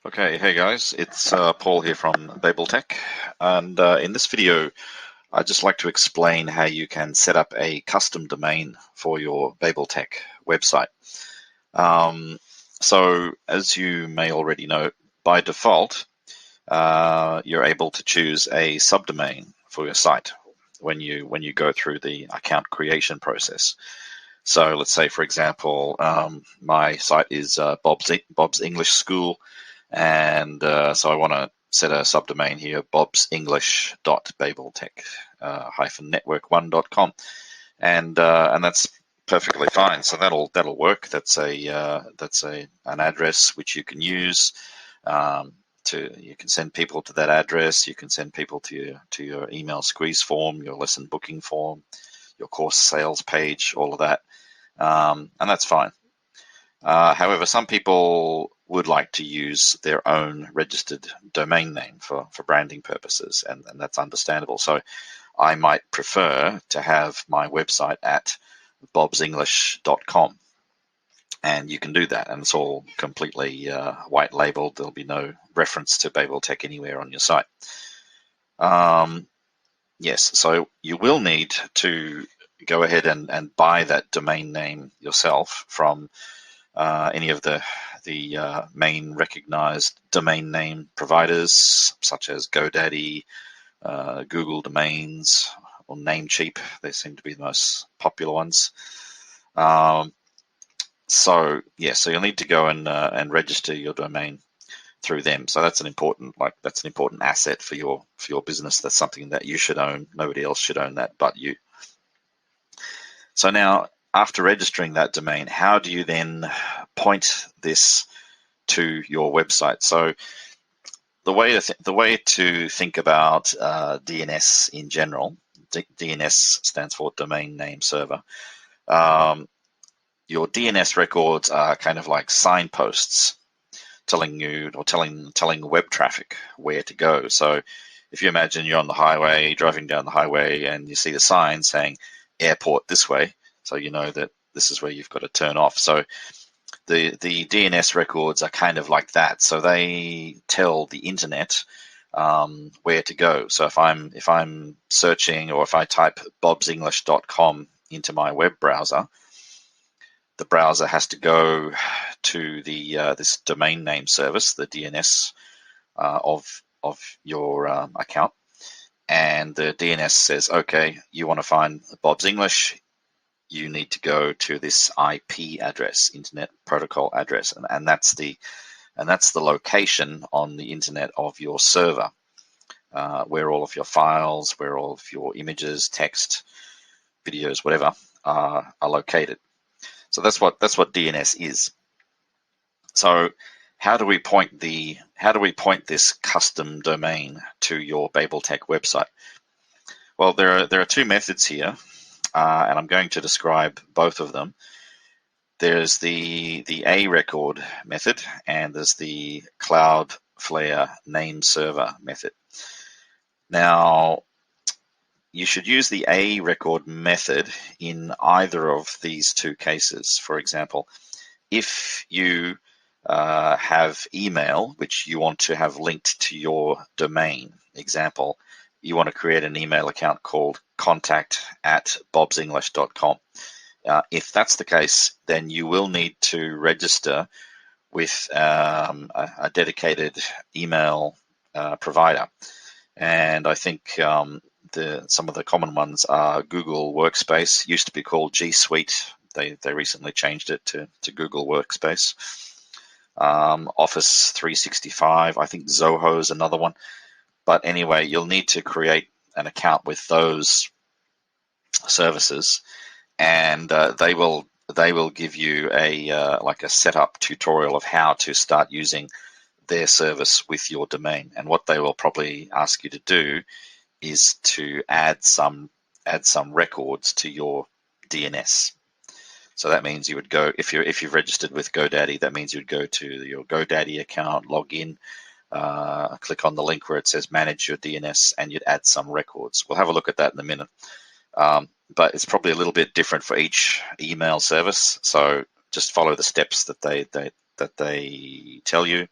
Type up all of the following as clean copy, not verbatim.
Okay, hey guys, it's Paul here from BabelTEQ, and in this video I'd just like to explain how you can set up a custom domain for your BabelTEQ website. So as you may already know, by default you're able to choose a subdomain for your site when you go through the account creation process. So let's say, for example, my site is Bob's English School, and so I want to set a subdomain here, bobsenglish.babeltech-network1.com, and that's perfectly fine. So that'll work. That's an address which you can use. You can send people to that address. You can send people to your email squeeze form, your lesson booking form, your course sales page, all of that, and that's fine. However, some people would like to use their own registered domain name for branding purposes, and that's understandable. So I might prefer to have my website at bobsenglish.com, and you can do that, and it's all completely white labeled. There'll be no reference to BabelTEQ anywhere on your site. Yes, so you will need to go ahead and buy that domain name yourself from any of the main recognized domain name providers, such as GoDaddy, Google Domains, or NameCheap. They seem to be the most popular ones. So you'll need to go and register your domain through them. So that's an important asset for your business. That's something that you should own. Nobody else should own that but you. So now, after registering that domain, how do you then point this to your website? So the way to think about DNS in general, DNS stands for Domain Name Server. Your DNS records are kind of like signposts telling web traffic where to go. So if you imagine you're on the highway, driving down the highway, and you see the sign saying airport this way, so you know that this is where you've got to turn off. So the DNS records are kind of like that. So they tell the internet where to go. So if I'm searching, or if I type bobsenglish.com into my web browser, the browser has to go to the this domain name service, the DNS of your account, and the DNS says, okay, you want to find Bob's English, you need to go to this IP address, Internet Protocol address, and that's the location on the internet of your server, where all of your files, where all of your images, text, videos, whatever are located. So that's what DNS is. So how do we point this custom domain to your BabelTEQ website? Well, there are two methods here, and I'm going to describe both of them. There's the A record method, and there's the Cloudflare name server method. Now, you should use the A record method in either of these two cases. For example, if you have email which you want to have linked to your domain, example, you want to create an email account called contact@bobsenglish.com. If that's the case, then you will need to register with a dedicated email provider. And I think some of the common ones are Google Workspace. Used to be called G Suite. They recently changed it to Google Workspace. Office 365. I think Zoho is another one. But anyway, you'll need to create an account with those services, and they will give you a setup tutorial of how to start using their service with your domain. And what they will probably ask you to do is to add some records to your DNS. So that means you would go, if you've registered with GoDaddy, that means you would go to your GoDaddy account, log in, click on the link where it says manage your DNS, and you'd add some records. We'll have a look at that in a minute. But it's probably a little bit different for each email service. So just follow the steps that they tell you.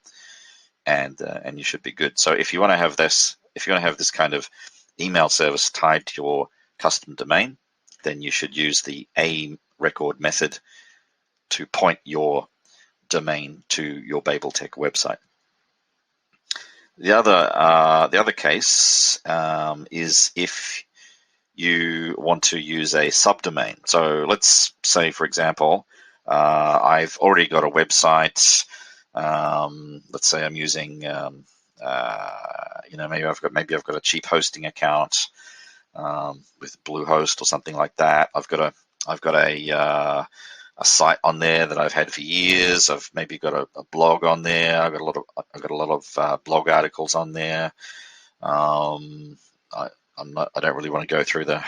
and you should be good. So if you want to have this, kind of email service tied to your custom domain, then you should use the A record method to point your domain to your BabelTEQ website. The other case is if you want to use a subdomain. So let's say, for example, I've already got a website. Let's say I'm using, maybe I've got a cheap hosting account with Bluehost or something like that. I've got a site on there that I've had for years. I've maybe got a blog on there. I've got a lot of blog articles on there. I don't really want to go through the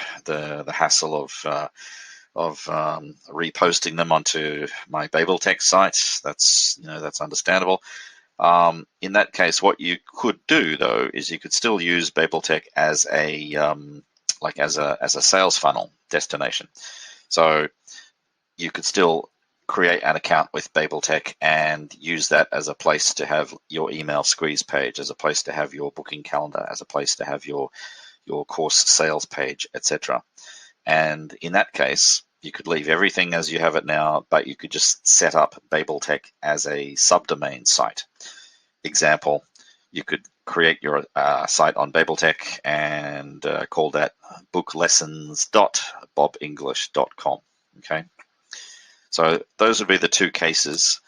hassle of reposting them onto my BabelTEQ site. That's understandable. In that case, what you could do though is you could still use BabelTEQ as a sales funnel destination. So you could still create an account with BabelTEQ and use that as a place to have your email squeeze page, as a place to have your booking calendar, as a place to have your course sales page, etc. And in that case, you could leave everything as you have it now, but you could just set up BabelTEQ as a subdomain site. Example, you could create your site on BabelTEQ and call that booklessons.bobenglish.com. Okay. So those would be the two cases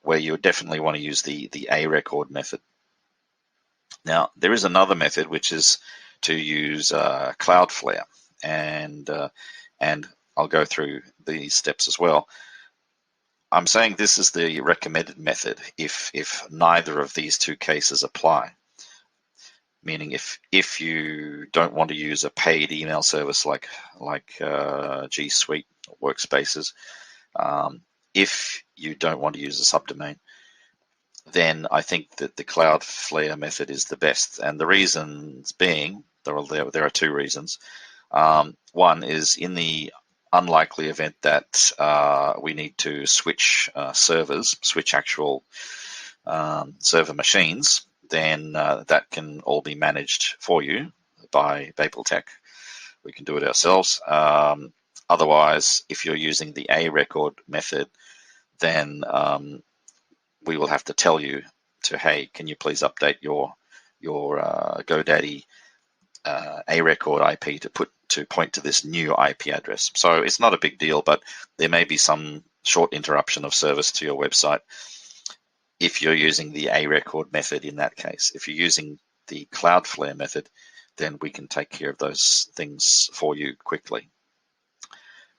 where you would definitely want to use the A record method. Now, there is another method, which is to use Cloudflare, and I'll go through these steps as well. I'm saying this is the recommended method if neither of these two cases apply. Meaning if you don't want to use a paid email service like G Suite or Workspaces, if you don't want to use a subdomain, then I think that the Cloudflare method is the best. And the reasons being, there are two reasons. One is in the unlikely event that we need to switch servers, switch actual server machines, then that can all be managed for you by BabelTEQ. We can do it ourselves. Otherwise, if you're using the A record method, then we will have to tell you hey, can you please update your GoDaddy A record IP to point to this new IP address. So it's not a big deal, but there may be some short interruption of service to your website if you're using the A record method in that case. If you're using the Cloudflare method, then we can take care of those things for you quickly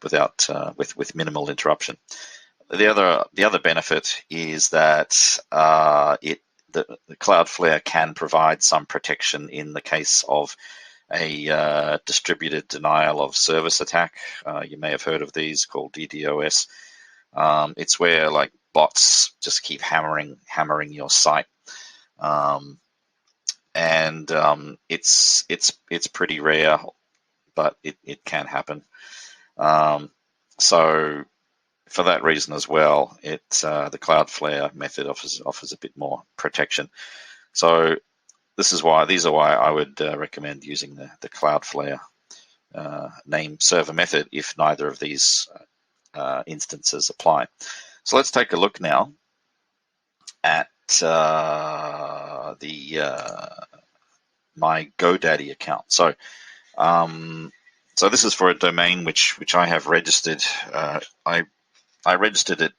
without with minimal interruption. The other benefit is that the Cloudflare can provide some protection in the case of a distributed denial of service attack. You may have heard of these, called DDoS. It's where like bots just keep hammering your site, and it's pretty rare, but it can happen. So for that reason as well, the Cloudflare method offers a bit more protection. So these are why I would recommend using the Cloudflare name server method if neither of these instances apply. So let's take a look now at my GoDaddy account. So this is for a domain which I have registered. I registered it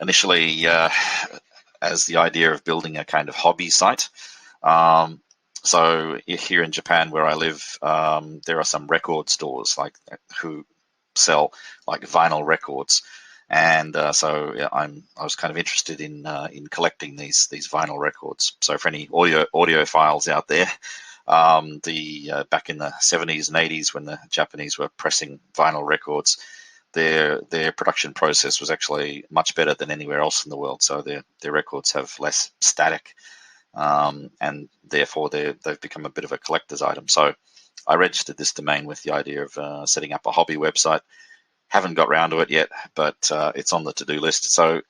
initially as the idea of building a kind of hobby site. So here in Japan, where I live, there are some record stores who sell like vinyl records, and so yeah, I was kind of interested in collecting these vinyl records. So for any audiophiles out there, back in the 70s and 80s when the Japanese were pressing vinyl records, their production process was actually much better than anywhere else in the world. So their records have less static, and therefore they've become a bit of a collector's item. So I registered this domain with the idea of setting up a hobby website. Haven't got round to it yet, but it's on the to-do list. So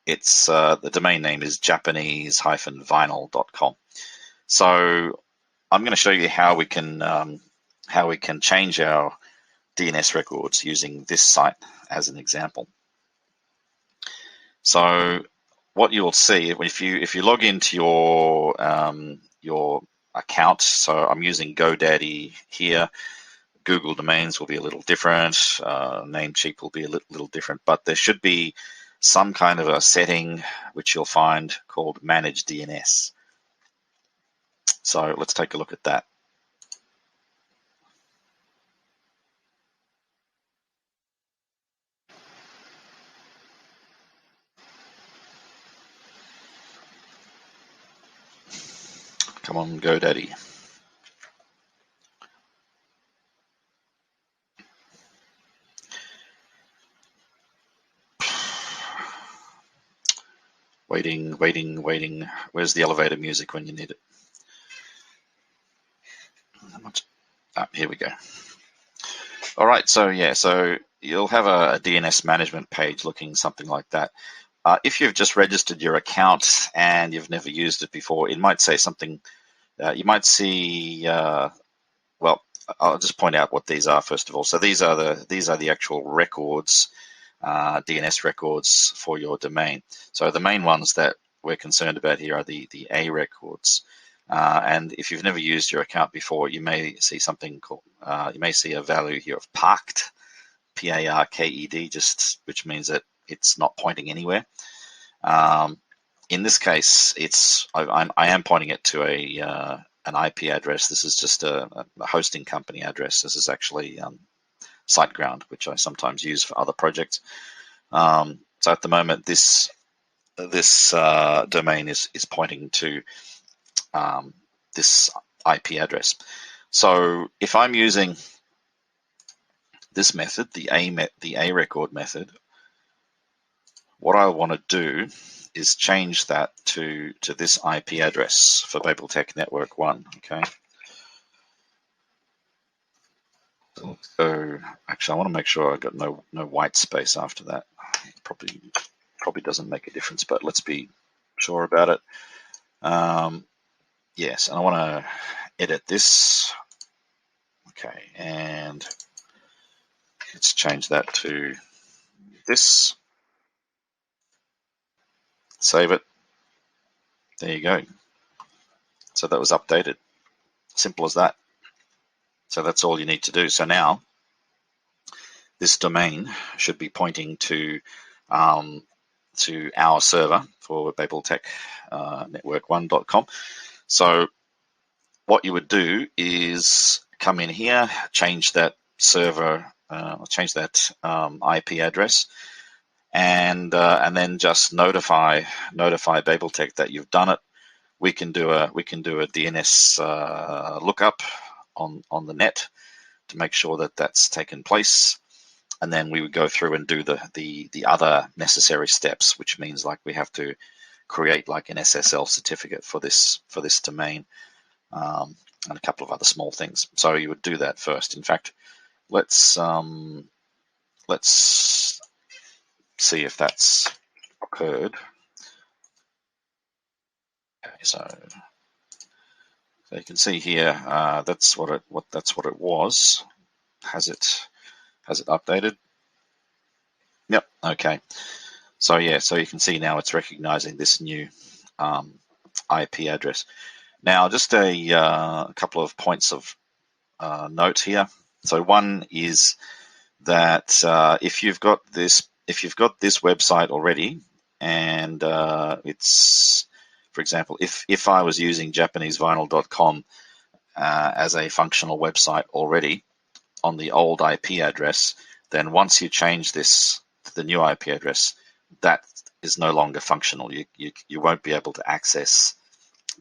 it's the domain name is Japanese-vinyl.com. So I'm going to show you how we can change our DNS records using this site as an example. So what you'll see if you log into your account, so I'm using GoDaddy here. Google domains will be a little different. NameCheap will be a little different, but there should be some kind of a setting which you'll find called Manage DNS. So let's take a look at that. Come on, GoDaddy. Waiting. Where's the elevator music when you need it? Here we go. All right, so yeah, so you'll have a DNS management page looking something like that. If you've just registered your account and you've never used it before, it might say something. You might see. Well, I'll just point out what these are first of all. So these are the actual records, DNS records for your domain. So the main ones that we're concerned about here are the A records. And if you've never used your account before, you may see something called, you may see a value here of parked, P-A-R-K-E-D, just which means that it's not pointing anywhere. In this case, I am pointing it to an IP address. This is just a hosting company address. This is actually SiteGround, which I sometimes use for other projects. So at the moment, this domain is pointing to this IP address. So if I'm using this method, the A record method, what I want to do is change that to this IP address for BabelTEQ Network 1. Okay. So actually, I want to make sure I got no white space after that. Probably doesn't make a difference, but let's be sure about it. Yes, and I want to edit this. Okay, and let's change that to this. Save it. There you go. So that was updated. Simple as that. So that's all you need to do. So now this domain should be pointing to our server for BabelTEQ network1.com. So what you would do is come in here, change that server, change that IP address, and then just notify BabelTEQ that you've done it. We can do a DNS lookup on the net to make sure that that's taken place, and then we would go through and do the other necessary steps, which means like we have to create like an SSL certificate for this domain, and a couple of other small things. So you would do that first. In fact, let's see if that's occurred. Okay, so you can see here that's what it was. Has it updated? Yep. Okay. So yeah, so you can see now it's recognizing this new IP address. Now, just a couple of points of note here. So one is that if you've got this website already, and it's, for example, if I was using JapaneseVinyl.com as a functional website already on the old IP address, then once you change this to the new IP address, that is no longer functional. You won't be able to access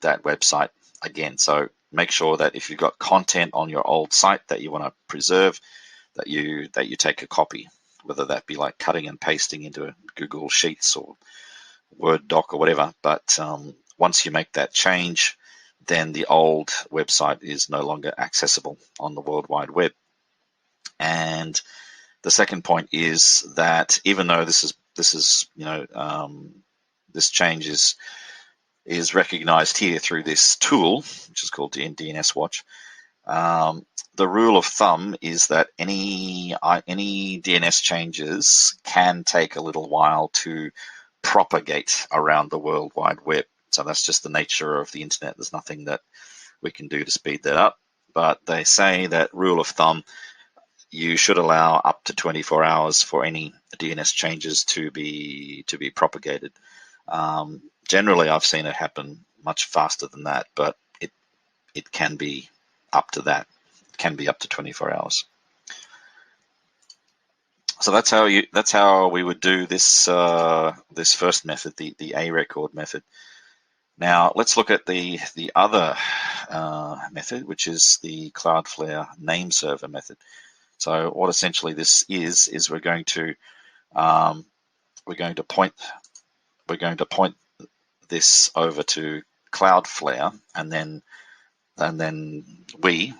that website again. So make sure that if you've got content on your old site that you want to preserve, that you take a copy, whether that be like cutting and pasting into a Google Sheets or Word doc or whatever. But once you make that change, then the old website is no longer accessible on the World Wide Web. And the second point is that even though this is this change is recognized here through this tool, which is called DNS Watch. The rule of thumb is that any DNS changes can take a little while to propagate around the World Wide Web. So that's just the nature of the internet. There's nothing that we can do to speed that up. But they say that rule of thumb, you should allow up to 24 hours for any DNS changes to be propagated. Generally, I've seen it happen much faster than that, but it can be up to that. It can be up to 24 hours. So that's how we would do this this first method, the A record method. Now let's look at the other method, which is the Cloudflare name server method. So what essentially this is we're going to point this over to Cloudflare, and then we,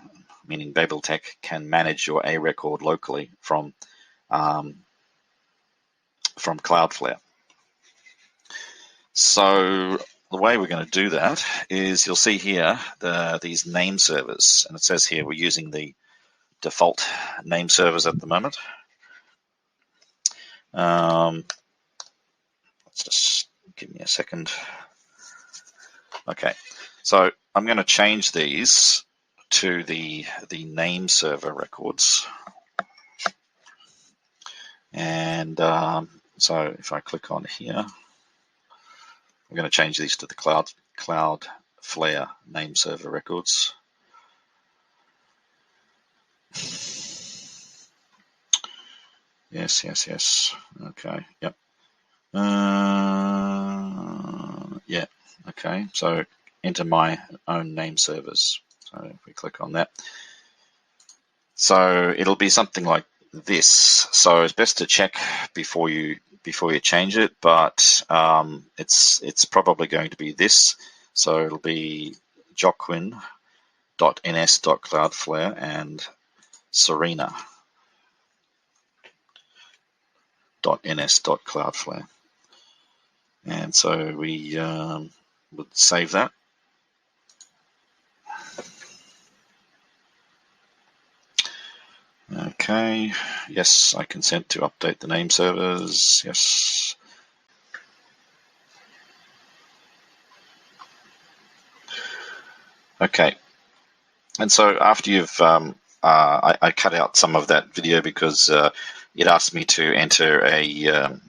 meaning BabelTEQ, can manage your A record locally from Cloudflare. So the way we're going to do that is, you'll see here these name servers, and it says here we're using the default name servers at the moment. Let's just give me a second. Okay, so I'm going to change these to the name server records, and so if I click on here, I'm going to change these to the Cloudflare name server records. Yes. Okay. Yep. Yeah. Okay. So enter my own name servers. So if we click on that, so it'll be something like this. So it's best to check before you change it, but it's probably going to be this. So it'll be joaquin.ns.cloudflare and serena.ns.cloudflare. And so we would save that. Okay, yes, I consent to update the name servers, yes. Okay, and so after you've, I cut out some of that video because it asked me to enter a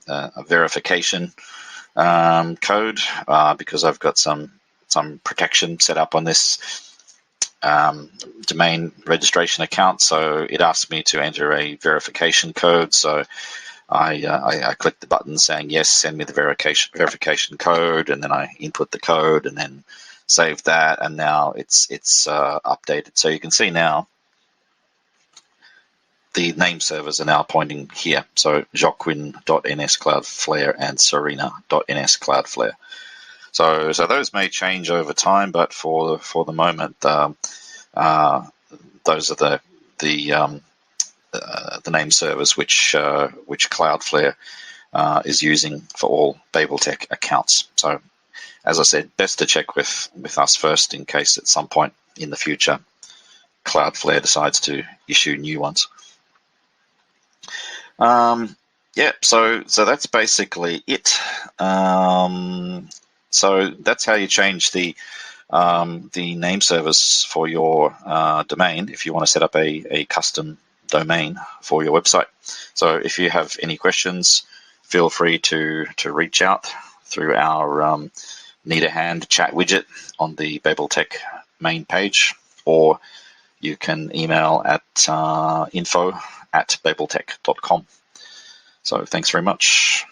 verification code because I've got some protection set up on this domain registration account. So it asked me to enter a verification code. So I clicked the button saying yes, send me the verification code, and then I input the code and then save that, and now it's updated. So you can see now the name servers are now pointing here. So joaquin.ns Cloudflare and serena.ns Cloudflare. So those may change over time, but for the moment, those are the name servers which Cloudflare is using for all BabelTEQ accounts. So, as I said, best to check with us first in case at some point in the future Cloudflare decides to issue new ones. Yeah, so that's basically it. So that's how you change the name servers for your domain if you want to set up a custom domain for your website. So if you have any questions, feel free to reach out through our Need a Hand chat widget on the BabelTEQ main page, or you can email at info@babelteq.com. So thanks very much.